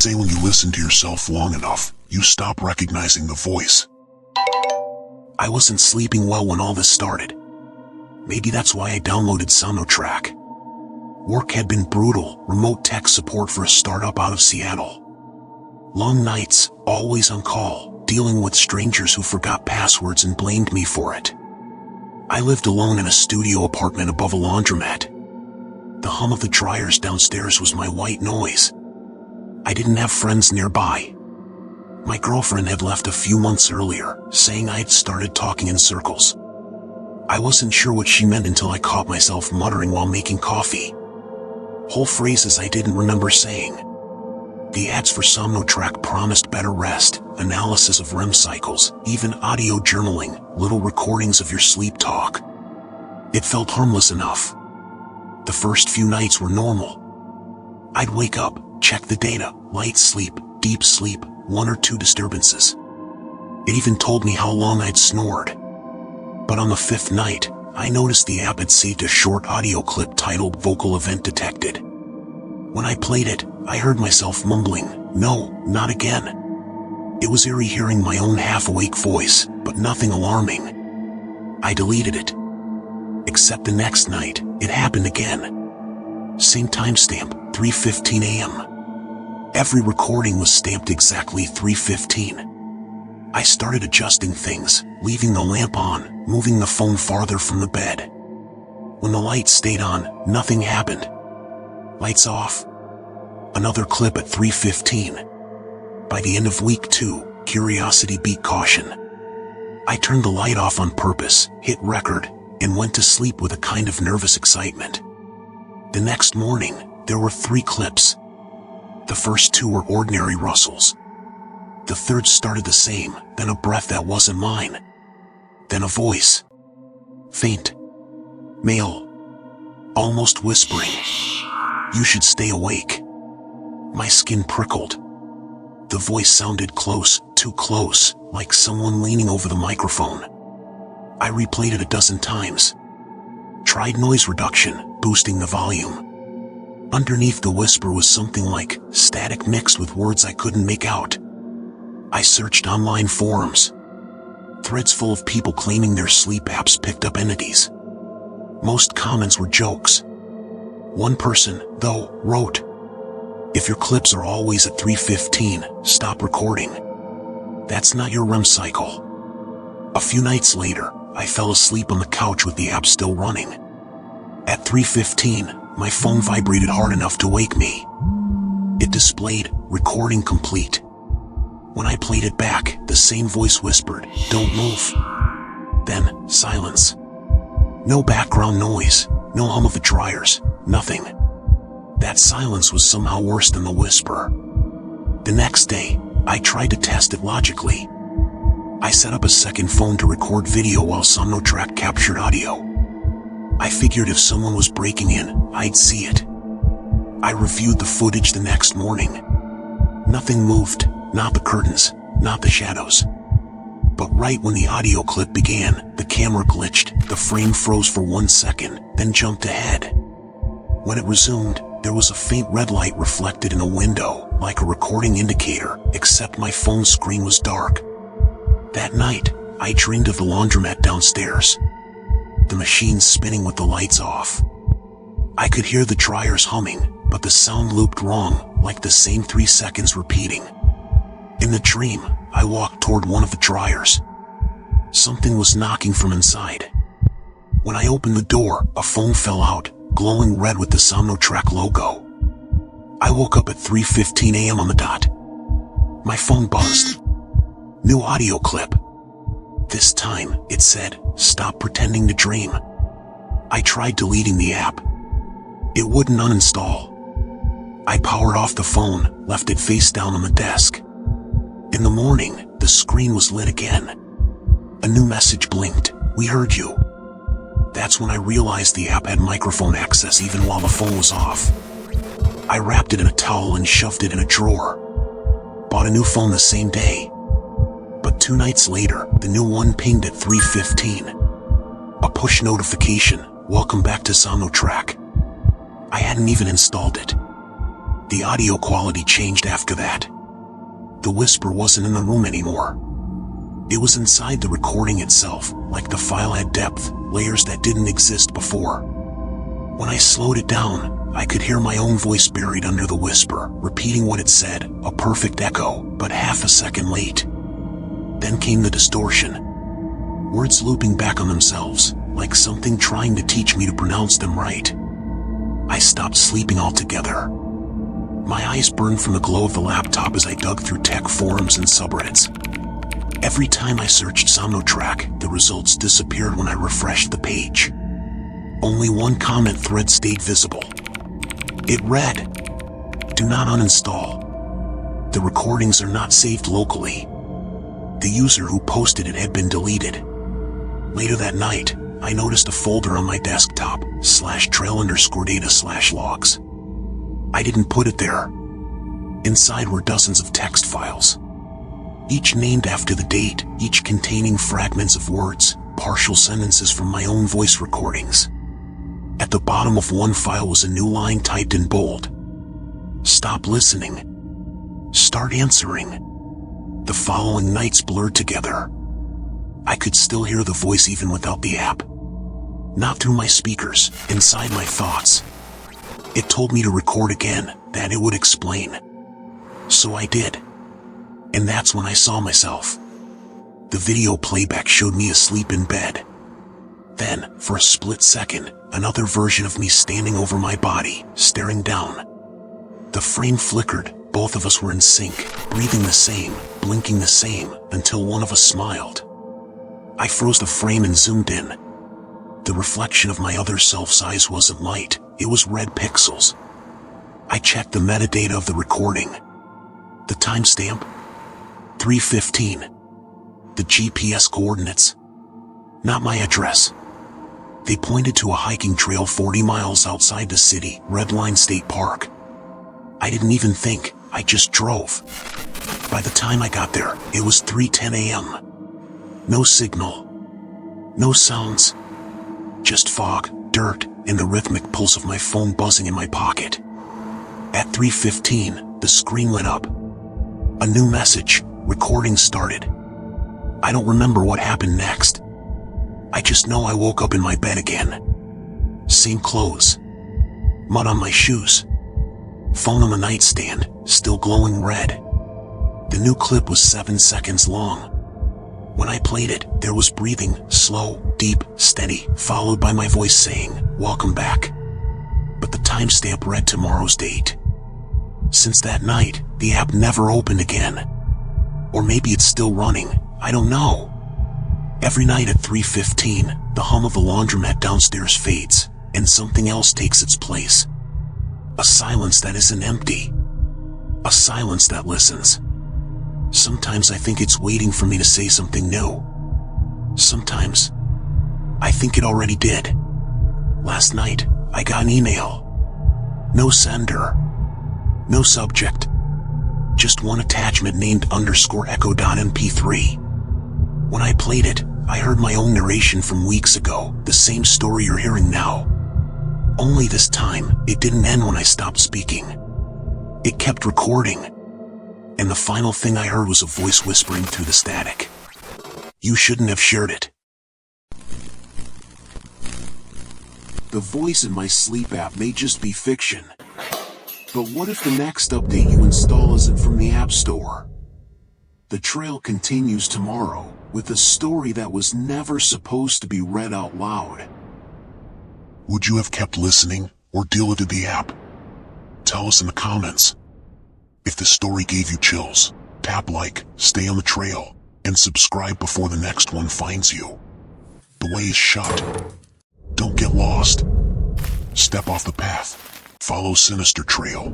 say when you listen to yourself long enough, you stop recognizing the voice. I wasn't sleeping well when all this started. Maybe that's why I downloaded Sonotrack. Work had been brutal, remote tech support for a startup out of Seattle. Long nights, always on call, dealing with strangers who forgot passwords and blamed me for it. I lived alone in a studio apartment above a laundromat. The hum of the dryers downstairs was my white noise. I didn't have friends nearby. My girlfriend had left a few months earlier, saying I had started talking in circles. I wasn't sure what she meant until I caught myself muttering while making coffee. Whole phrases I didn't remember saying. The ads for Sonotrack promised better rest, analysis of REM cycles, even audio journaling, little recordings of your sleep talk. It felt harmless enough. The first few nights were normal. I'd wake up, check the data, light sleep, deep sleep, 1 or 2 disturbances. It even told me how long I'd snored. But on the 5th night, I noticed the app had saved a short audio clip titled "Vocal Event Detected." When I played it, I heard myself mumbling, "No, not again." It was eerie hearing my own half-awake voice, but nothing alarming. I deleted it. Except the next night, it happened again. Same timestamp, 3:15 a.m. Every recording was stamped exactly 3:15. I started adjusting things, leaving the lamp on, moving the phone farther from the bed. When the lights stayed on, nothing happened. Lights off. Another clip at 3:15. By the end of week 2, curiosity beat caution. I turned the light off on purpose, hit record, and went to sleep with a kind of nervous excitement. The next morning, there were 3 clips. The first 2 were ordinary rustles. The third started the same, then a breath that wasn't mine. Then a voice. Faint. Male. Almost whispering. "You should stay awake." My skin prickled. The voice sounded close, too close, like someone leaning over the microphone. I replayed it a dozen times. Tried noise reduction, boosting the volume. Underneath the whisper was something like static mixed with words I couldn't make out. I searched online forums. Threads full of people claiming their sleep apps picked up entities. Most comments were jokes. One person, though, wrote, "If your clips are always at 3:15, stop recording. That's not your REM cycle." A few nights later, I fell asleep on the couch with the app still running. At 3:15, my phone vibrated hard enough to wake me. It displayed, "Recording complete." When I played it back, the same voice whispered, "Don't move." Then, silence. No background noise, no hum of the dryers, nothing. That silence was somehow worse than the whisper. The next day, I tried to test it logically. I set up a second phone to record video while Sonotrack captured audio. I figured if someone was breaking in, I'd see it. I reviewed the footage the next morning. Nothing moved, not the curtains, not the shadows. But right when the audio clip began, the camera glitched, the frame froze for 1 second, then jumped ahead. When it resumed, there was a faint red light reflected in a window, like a recording indicator, except my phone screen was dark. That night, I dreamed of the laundromat downstairs. The machine spinning with the lights off. I could hear the dryers humming, but the sound looped wrong, like the same 3 seconds repeating. In the dream, I walked toward one of the dryers. Something was knocking from inside. When I opened the door, a phone fell out, glowing red with the Sonotrack logo. I woke up at 3:15 a.m. on the dot. My phone buzzed. New audio clip. This time, it said, "Stop pretending to dream." I tried deleting the app. It wouldn't uninstall. I powered off the phone, left it face down on the desk. In the morning, the screen was lit again. A new message blinked, "We heard you." That's when I realized the app had microphone access even while the phone was off. I wrapped it in a towel and shoved it in a drawer. Bought a new phone the same day. But 2 nights later, the new one pinged at 3:15. A push notification, "Welcome back to Sonotrack." I hadn't even installed it. The audio quality changed after that. The whisper wasn't in the room anymore. It was inside the recording itself, like the file had depth, layers that didn't exist before. When I slowed it down, I could hear my own voice buried under the whisper, repeating what it said, a perfect echo, but half a second late. Then came the distortion. Words looping back on themselves, like something trying to teach me to pronounce them right. I stopped sleeping altogether. My eyes burned from the glow of the laptop as I dug through tech forums and subreddits. Every time I searched Somnotrack, the results disappeared when I refreshed the page. Only one comment thread stayed visible. It read, "Do not uninstall. The recordings are not saved locally." The user who posted it had been deleted. Later that night, I noticed a folder on my desktop, /trail_data/logs. I didn't put it there. Inside were dozens of text files. Each named after the date, each containing fragments of words, partial sentences from my own voice recordings. At the bottom of one file was a new line typed in bold. "Stop listening. Start answering." The following nights blurred together. I could still hear the voice even without the app. Not through my speakers, inside my thoughts. It told me to record again, that it would explain. So I did. And that's when I saw myself. The video playback showed me asleep in bed. Then, for a split second, another version of me standing over my body, staring down. The frame flickered, both of us were in sync, breathing the same, blinking the same, until one of us smiled. I froze the frame and zoomed in. The reflection of my other self's eyes wasn't light, it was red pixels. I checked the metadata of the recording. The timestamp? 3:15. The GPS coordinates. Not my address. They pointed to a hiking trail 40 miles outside the city, Redline State Park. I didn't even think, I just drove. By the time I got there, it was 3:10 a.m. No signal. No sounds. Just fog, dirt, and the rhythmic pulse of my phone buzzing in my pocket. At 3:15, the screen lit up. A new message, recording started. I don't remember what happened next. I just know I woke up in my bed again. Same clothes. Mud on my shoes. Phone on the nightstand, still glowing red. The new clip was 7 seconds long. When I played it, there was breathing, slow, deep, steady, followed by my voice saying, "Welcome back." But the timestamp read tomorrow's date. Since that night, the app never opened again. Or maybe it's still running, I don't know. Every night at 3:15, the hum of the laundromat downstairs fades, and something else takes its place. A silence that isn't empty. A silence that listens. Sometimes I think it's waiting for me to say something new. Sometimes, I think it already did. Last night, I got an email. No sender. No subject. Just one attachment named _echo.mp3. When I played it, I heard my own narration from weeks ago, the same story you're hearing now. Only this time, it didn't end when I stopped speaking. It kept recording. And the final thing I heard was a voice whispering through the static. "You shouldn't have shared it." The voice in my sleep app may just be fiction. But what if the next update you install isn't from the App Store? The trail continues tomorrow, with a story that was never supposed to be read out loud. Would you have kept listening, or deleted the app? Tell us in the comments. If the story gave you chills, tap like, stay on the trail, and subscribe before the next one finds you. The way is shut. Don't get lost. Step off the path. Follow Sinister Trail.